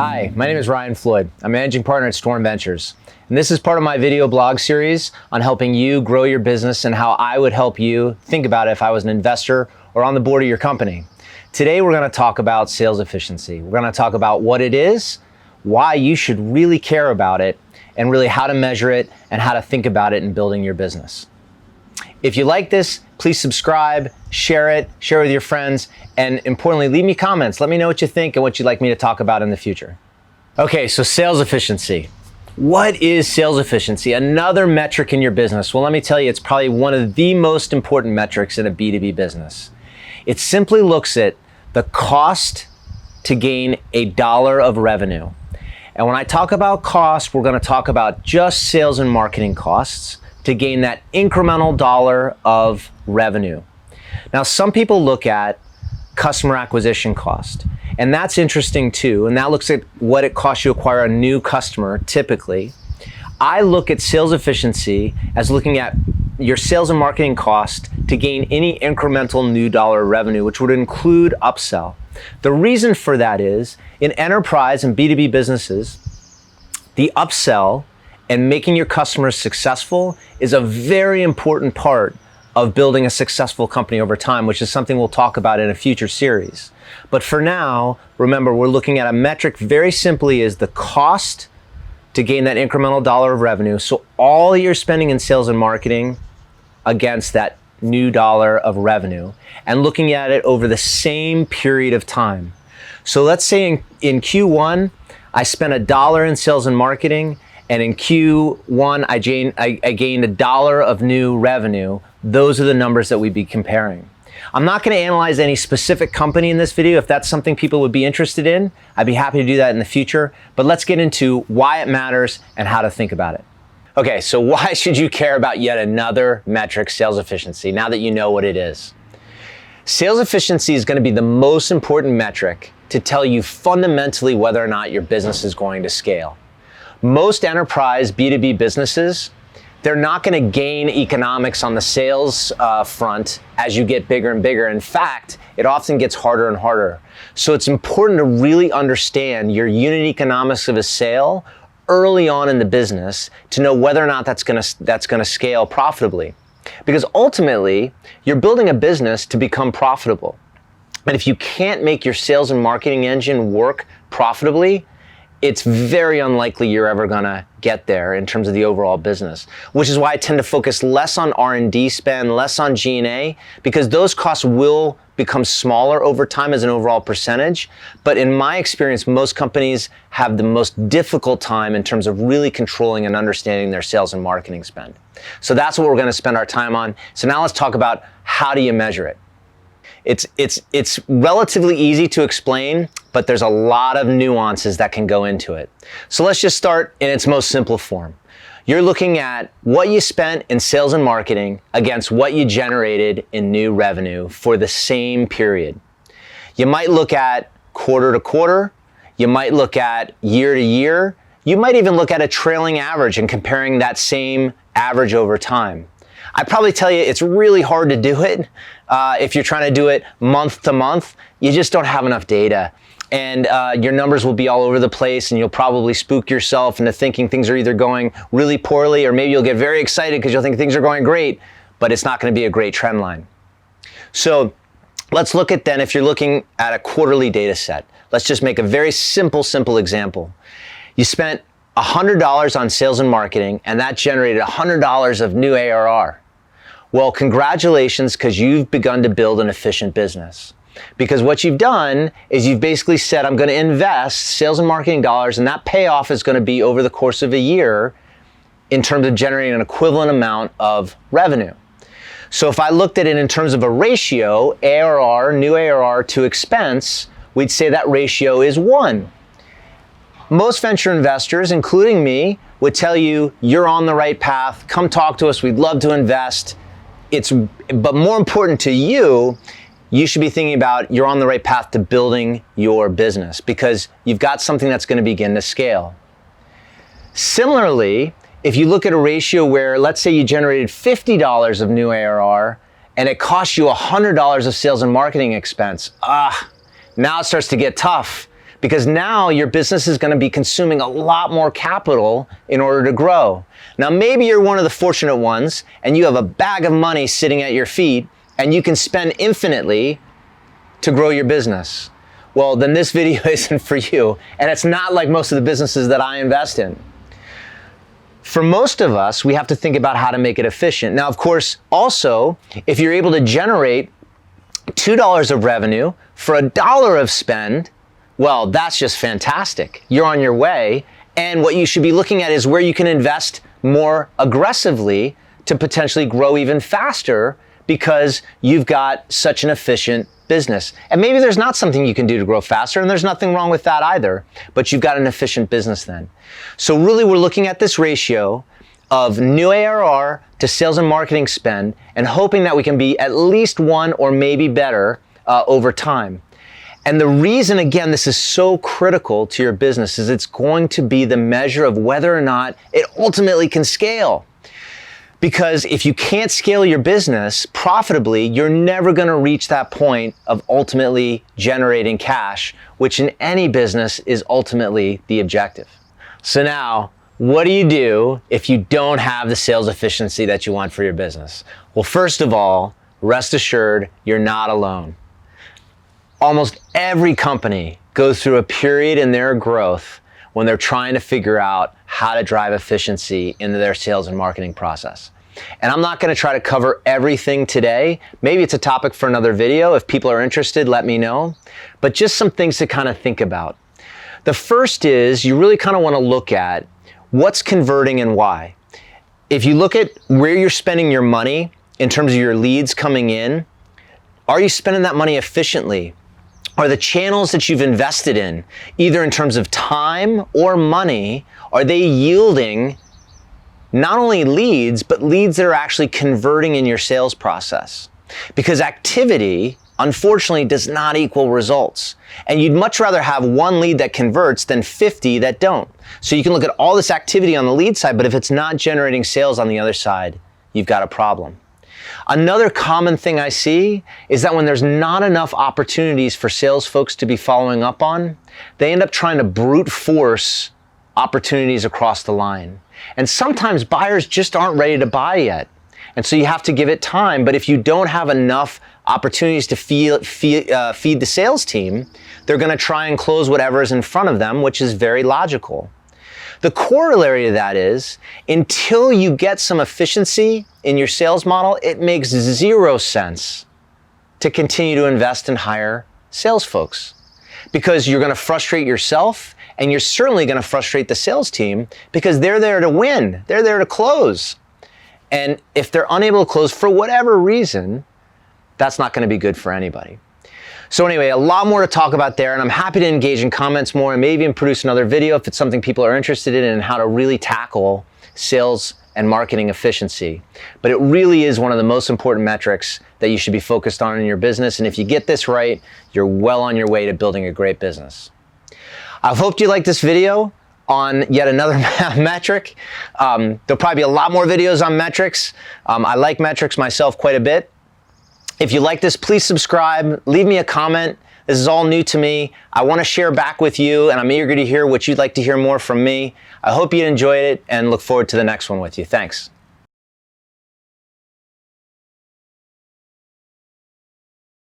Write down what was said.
Hi, my name is Ryan Floyd. I'm managing partner at Storm Ventures. And this is part of my video blog series on helping you grow your business and how I would help you think about it if I was an investor or on the board of your company. Today, we're going to talk about sales efficiency. We're going to talk about what it is, why you should really care about it, and really how to measure it and how to think about it in building your business. If you like this, please subscribe, share it with your friends, and importantly, leave me comments. Let me know what you think and what you'd like me to talk about in the future. Okay, so sales efficiency. What is sales efficiency? Another metric in your business. Well, let me tell you, it's probably one of the most important metrics in a B2B business. It simply looks at the cost to gain $1 of revenue. And when I talk about cost, we're going to talk about just sales and marketing costs to gain that incremental dollar of revenue. Now, some people look at customer acquisition cost, and that's interesting too, and that looks at what it costs you to acquire a new customer typically. I look at sales efficiency as looking at your sales and marketing cost to gain any incremental new dollar of revenue, which would include upsell. The reason for that is, in enterprise and B2B businesses, the upsell and making your customers successful is a very important part of building a successful company over time, which is something we'll talk about in a future series. But for now, remember, we're looking at a metric very simply is the cost to gain that incremental dollar of revenue. So all you're spending in sales and marketing against that new dollar of revenue and looking at it over the same period of time. So let's say in Q1, I spent $1 in sales and marketing, and in Q1, I gained $1 of new revenue. Those are the numbers that we'd be comparing. I'm not going to analyze any specific company in this video. If that's something people would be interested in, I'd be happy to do that in the future. But let's get into why it matters and how to think about it. Okay, so why should you care about yet another metric, sales efficiency, now that you know what it is? Sales efficiency is going to be the most important metric to tell you fundamentally whether or not your business is going to scale. Most enterprise B2B businesses, they're not going to gain economics on the sales front as you get bigger and bigger. In fact, it often gets harder and harder. So it's important to really understand your unit economics of a sale early on in the business to know whether or not that's going to scale profitably. Because ultimately, you're building a business to become profitable. And if you can't make your sales and marketing engine work profitably, it's very unlikely you're ever gonna get there in terms of the overall business, which is why I tend to focus less on R&D spend, less on G&A, because those costs will become smaller over time as an overall percentage. But in my experience, most companies have the most difficult time in terms of really controlling and understanding their sales and marketing spend. So that's what we're gonna spend our time on. So now let's talk about how do you measure it? It's relatively easy to explain, but there's a lot of nuances that can go into it. So let's just start in its most simple form. You're looking at what you spent in sales and marketing against what you generated in new revenue for the same period. You might look at quarter to quarter. You might look at year to year. You might even look at a trailing average and comparing that same average over time. I'd probably tell you it's really hard to do it if you're trying to do it month to month. You just don't have enough data. And your numbers will be all over the place, and you'll probably spook yourself into thinking things are either going really poorly, or maybe you'll get very excited because you'll think things are going great, but it's not going to be a great trend line. So let's look at then, if you're looking at a quarterly data set, let's just make a very simple example. You spent $100 on sales and marketing, and that generated $100 of new ARR. Well, congratulations, because you've begun to build an efficient business. Because what you've done is you've basically said, I'm going to invest sales and marketing dollars, and that payoff is going to be over the course of a year in terms of generating an equivalent amount of revenue. So if I looked at it in terms of a ratio, ARR, new ARR to expense, we'd say that ratio is 1. Most venture investors, including me, would tell you, you're on the right path, come talk to us, we'd love to invest. But more important to you, you should be thinking about you're on the right path to building your business because you've got something that's going to begin to scale. Similarly, if you look at a ratio where, let's say you generated $50 of new ARR and it costs you $100 of sales and marketing expense, now it starts to get tough because now your business is going to be consuming a lot more capital in order to grow. Now, maybe you're one of the fortunate ones and you have a bag of money sitting at your feet and you can spend infinitely to grow your business. Well, then this video isn't for you, and it's not like most of the businesses that I invest in. For most of us, we have to think about how to make it efficient. Now, of course, also, if you're able to generate $2 of revenue for $1 of spend, well, that's just fantastic. You're on your way, and what you should be looking at is where you can invest more aggressively to potentially grow even faster because you've got such an efficient business. And maybe there's not something you can do to grow faster, and there's nothing wrong with that either, but you've got an efficient business then. So really, we're looking at this ratio of new ARR to sales and marketing spend and hoping that we can be at least one or maybe better over time. And the reason, again, this is so critical to your business is it's going to be the measure of whether or not it ultimately can scale. Because if you can't scale your business profitably, you're never going to reach that point of ultimately generating cash, which in any business is ultimately the objective. So now, what do you do if you don't have the sales efficiency that you want for your business? Well, first of all, rest assured, you're not alone. Almost every company goes through a period in their growth when they're trying to figure out how to drive efficiency into their sales and marketing process. And I'm not going to try to cover everything today. Maybe it's a topic for another video. If people are interested, let me know. But just some things to kind of think about. The first is you really kind of want to look at what's converting and why. If you look at where you're spending your money in terms of your leads coming in, are you spending that money efficiently? Are the channels that you've invested in, either in terms of time or money, are they yielding not only leads, but leads that are actually converting in your sales process? Because activity, unfortunately, does not equal results. And you'd much rather have one lead that converts than 50 that don't. So you can look at all this activity on the lead side, but if it's not generating sales on the other side, you've got a problem. Another common thing I see is that when there's not enough opportunities for sales folks to be following up on, they end up trying to brute force opportunities across the line. And sometimes buyers just aren't ready to buy yet. And so you have to give it time. But if you don't have enough opportunities to feed the sales team, they're going to try and close whatever is in front of them, which is very logical. The corollary to that is, until you get some efficiency in your sales model, it makes zero sense to continue to invest and hire sales folks. Because you're going to frustrate yourself, and you're certainly going to frustrate the sales team because they're there to win. They're there to close. And if they're unable to close for whatever reason, that's not going to be good for anybody. So anyway, a lot more to talk about there, and I'm happy to engage in comments more and maybe even produce another video if it's something people are interested in and how to really tackle sales and marketing efficiency. But it really is one of the most important metrics that you should be focused on in your business. And if you get this right, you're well on your way to building a great business. I hope you liked this video on yet another metric. There'll probably be a lot more videos on metrics. I like metrics myself quite a bit. If you like this, please subscribe, leave me a comment. This is all new to me. I want to share back with you, and I'm eager to hear what you'd like to hear more from me. I hope you enjoyed it and look forward to the next one with you. Thanks.